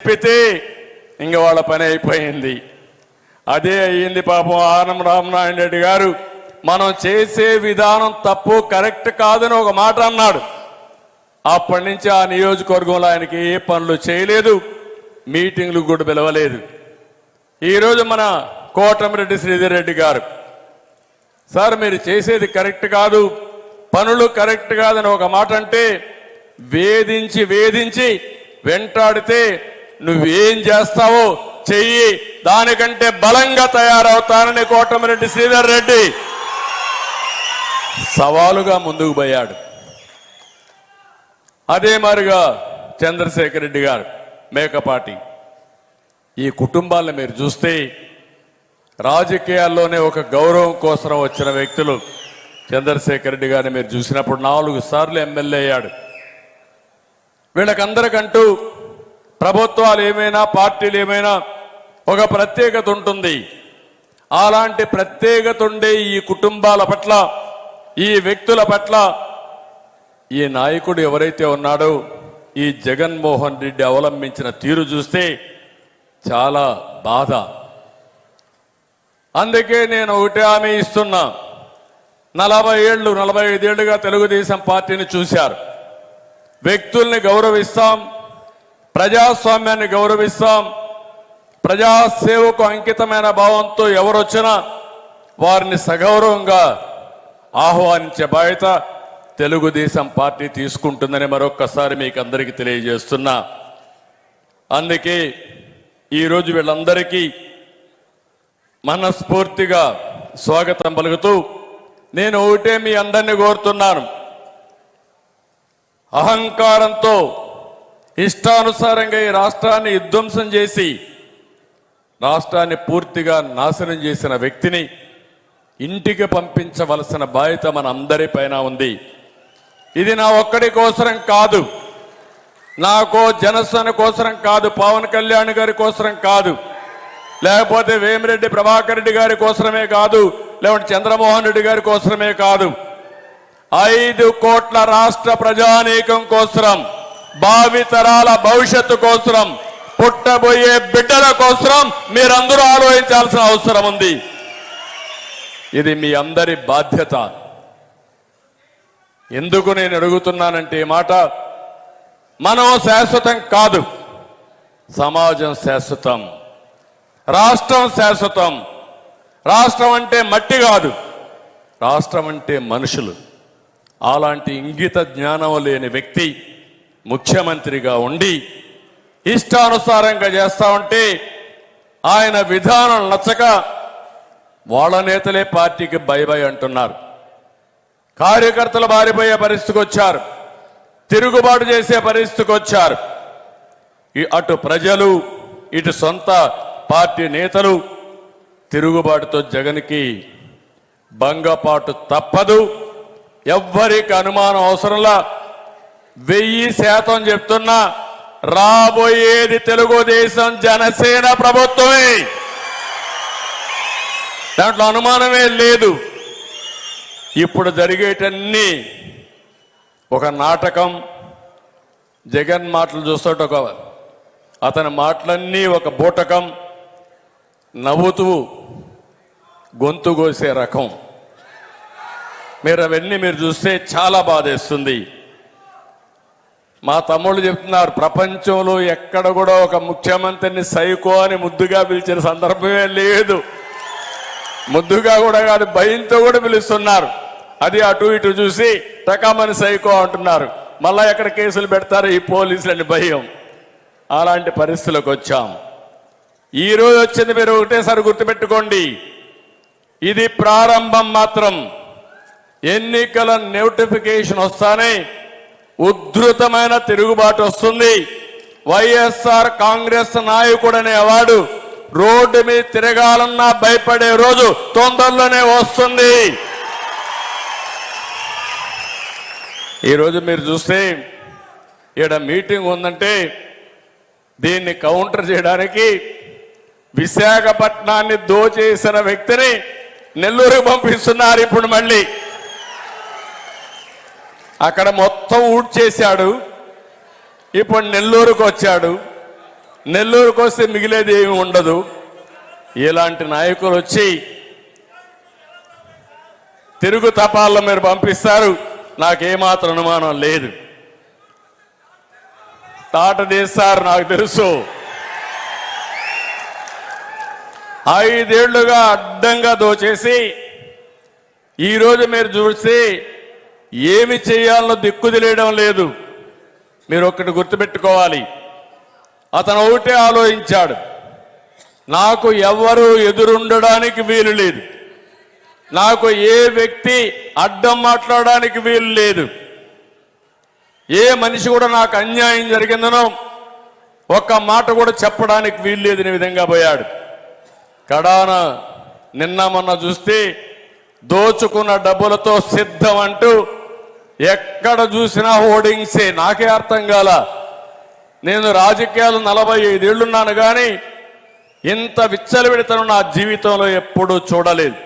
చెప్పితే ఇంక వాళ్ళ పని అయిపోయింది. అదే అయ్యింది పాపం. ఆనం రామనారాయణ రెడ్డి గారు మనం చేసే విధానం తప్పు, కరెక్ట్ కాదని ఒక మాట అన్నాడు. అప్పటి నుంచి ఆ నియోజకవర్గంలో ఆయనకి ఏ పనులు చేయలేదు, మీటింగ్లు కూడా పిలవలేదు. ఈరోజు మన కోటమిరెడ్డి శ్రీధర్ రెడ్డి గారు, సార్ మీరు చేసేది కరెక్ట్ కాదు, పనులు కరెక్ట్ కాదని ఒక మాట అంటే వేధించి వేధించి వెంటాడితే నువ్వేం చేస్తావో చెయ్యి, దానికంటే బలంగా తయారవుతానని కోటమిరెడ్డి శ్రీధర్ రెడ్డి సవాలుగా ముందుకు పోయాడు. అదే మాదిరిగా చంద్రశేఖర్ రెడ్డి గారు, మేకపాటి, ఈ కుటుంబాలను మీరు చూస్తే రాజకీయాల్లోనే ఒక గౌరవం కోసం వచ్చిన వ్యక్తులు. చంద్రశేఖర్ రెడ్డి గారిని మీరు చూసినప్పుడు 4 సార్లు ఎమ్మెల్యే అయ్యాడు. వీళ్ళకందరికంటూ ప్రభుత్వాలు ఏమైనా పార్టీలు ఏమైనా ఒక ప్రత్యేకత ఉంటుంది. అలాంటి ప్రత్యేకత ఉండే ఈ కుటుంబాల పట్ల, ఈ వ్యక్తుల పట్ల ఈ నాయకుడు ఎవరైతే ఉన్నాడో ఈ జగన్మోహన్ రెడ్డి అవలంబించిన తీరు చూస్తే చాలా బాధ. అందుకే నేను ఒకటే హామీ ఇస్తున్నా, 45 ఏళ్లుగా తెలుగుదేశం పార్టీని చూశారు. వ్యక్తుల్ని గౌరవిస్తాం, ప్రజాస్వామ్యాన్ని గౌరవిస్తాం, ప్రజాసేవకు అంకితమైన భావంతో ఎవరొచ్చినా వారిని సగౌరవంగా ఆహ్వానించే బాధ్యత తెలుగుదేశం పార్టీ తీసుకుంటుందని మరొక్కసారి మీకు అందరికీ తెలియజేస్తున్నా. అందుకే ఈరోజు వీళ్ళందరికీ మనస్ఫూర్తిగా స్వాగతం పలుకుతూ నేను ఒకటే మీ అందరినీ కోరుతున్నాను, అహంకారంతో ఇష్టానుసారంగా ఈ రాష్ట్రాన్ని విధ్వంసం చేసి రాష్ట్రాన్ని పూర్తిగా నాశనం చేసిన వ్యక్తిని ఇంటికి పంపించవలసిన బాధ్యత మన అందరిపైన ఉంది. ఇది నా ఒక్కడి కోసరం కాదు, నాకో జనసేన కోసరం కాదు, పవన్ కళ్యాణ్ గారి కోసరం కాదు, లేకపోతే వేమిరెడ్డి ప్రభాకర్ రెడ్డి గారి కోసమే కాదు, లేకపోతే చంద్రమోహన్ రెడ్డి గారి కోసమే కాదు, 5 కోట్ల రాష్ట్ర ప్రజానీకం కోసరం, భావితరాల భవిష్యత్తు కోసరం, పుట్టబోయే బిడ్డల కోసరం మీరందరూ ఆలోచించాల్సిన అవసరం ఉంది. ఇది మీ అందరి బాధ్యత. ఎందుకు నేను అడుగుతున్నానంటే ఈ మాట, మనం శాశ్వతం కాదు, సమాజం శాశ్వతం, రాష్ట్రం శాశ్వతం. రాష్ట్రం అంటే మట్టి కాదు, రాష్ట్రం అంటే మనుషులు. అలాంటి ఇంగిత జ్ఞానం లేని వ్యక్తి ముఖ్యమంత్రిగా ఉండి ఇష్టానుసారంగా చేస్తా ఉంటే ఆయన విధానం నచ్చక వాళ్ళ నేతలే పార్టీకి బై బై అంటున్నారు. కార్యకర్తలు బారిపోయే పరిస్థితికి వచ్చారు, తిరుగుబాటు చేసే పరిస్థితికి వచ్చారు. అటు ప్రజలు, ఇటు సొంత పార్టీ నేతలు తిరుగుబాటుతో జగన్కి భంగపాటు తప్పదు. ఎవ్వరికి అనుమానం అవసరంలా 1000% చెప్తున్నా, రాబోయేది తెలుగుదేశం జనసేన ప్రభుత్వమే, దాంట్లో అనుమానమే లేదు. ఇప్పుడు జరిగేటన్నీ ఒక నాటకం. జగన్ మాటలు చూస్తుంటే అతని మాటలన్నీ ఒక బూటకం, నవ్వుతూ గొంతు కోసే రకం. అవన్నీ మీరు చూస్తే చాలా బాధేస్తుంది. మా తమ్ముళ్ళు చెప్తున్నారు, ప్రపంచంలో ఎక్కడ కూడా ఒక ముఖ్యమంత్రిని సైకో అని ముద్దుగా పిలిచిన సందర్భమే లేదు. ముద్దుగా కూడా కాదు, భయంతో కూడా పిలుస్తున్నారు. అది అటు ఇటు చూసి టకామని సైకో అంటున్నారు. మళ్ళా ఎక్కడ కేసులు పెడతారు ఈ పోలీసులని భయం. అలాంటి పరిస్థితులకు వచ్చాం. ఈరోజు వచ్చింది మీరు ఒకటేసారి గుర్తుపెట్టుకోండి, ఇది ప్రారంభం మాత్రం. ఎన్నికల నోటిఫికేషన్ వస్తానే ఉధృతమైన తిరుగుబాటు వస్తుంది. వైఎస్ఆర్ కాంగ్రెస్ నాయకుడనే అవార్డు రోడ్డు మీద తిరగాలన్నా భయపడే రోజు తొందరలోనే వస్తుంది. ఈరోజు మీరు చూస్తే ఈడ మీటింగ్ ఉందంటే దీన్ని కౌంటర్ చేయడానికి విశాఖపట్నాన్ని దోచేసిన వ్యక్తిని నెల్లూరుకు పంపిస్తున్నారు. ఇప్పుడు మళ్ళీ అక్కడ మొత్తం ఊడ్చేశాడు, ఇప్పుడు నెల్లూరుకు వచ్చాడు. నెల్లూరుకు వస్తే మిగిలేది ఏమి ఉండదు. ఇలాంటి నాయకులు వచ్చి తిరుగు తపాల్లో మీరు పంపిస్తారు, నాకేమాత్రం అనుమానం లేదు. తాట తీస్తారు, నాకు తెలుసు. 5 ఏళ్లుగా అడ్డంగా దోచేసి ఈరోజు మీరు చూసి ఏమి చేయాలో దిక్కు తెలియడం లేదు. మీరు ఒక్కటి గుర్తుపెట్టుకోవాలి, అతను ఒకటే ఆలోచించాడు, నాకు ఎవ్వరూ ఎదురుండడానికి వీలు లేదు, నాకు ఏ వ్యక్తి అడ్డం మాట్లాడడానికి వీలు లేదు, ఏ మనిషి కూడా నాకు అన్యాయం జరిగిందనో ఒక్క మాట కూడా చెప్పడానికి వీలు లేదని విధంగా పోయాడు. కడాన నిన్న మొన్న చూస్తే దోచుకున్న డబ్బులతో సిద్ధం అంటూ ఎక్కడ చూసినా హోర్డింగ్సే. నాకే అర్థం కాల. నేను రాజకీయాలు 45 ఏళ్లున్నాను కానీ ఇంత విచ్చలవిడితనం నా జీవితంలో ఎప్పుడూ చూడలేదు.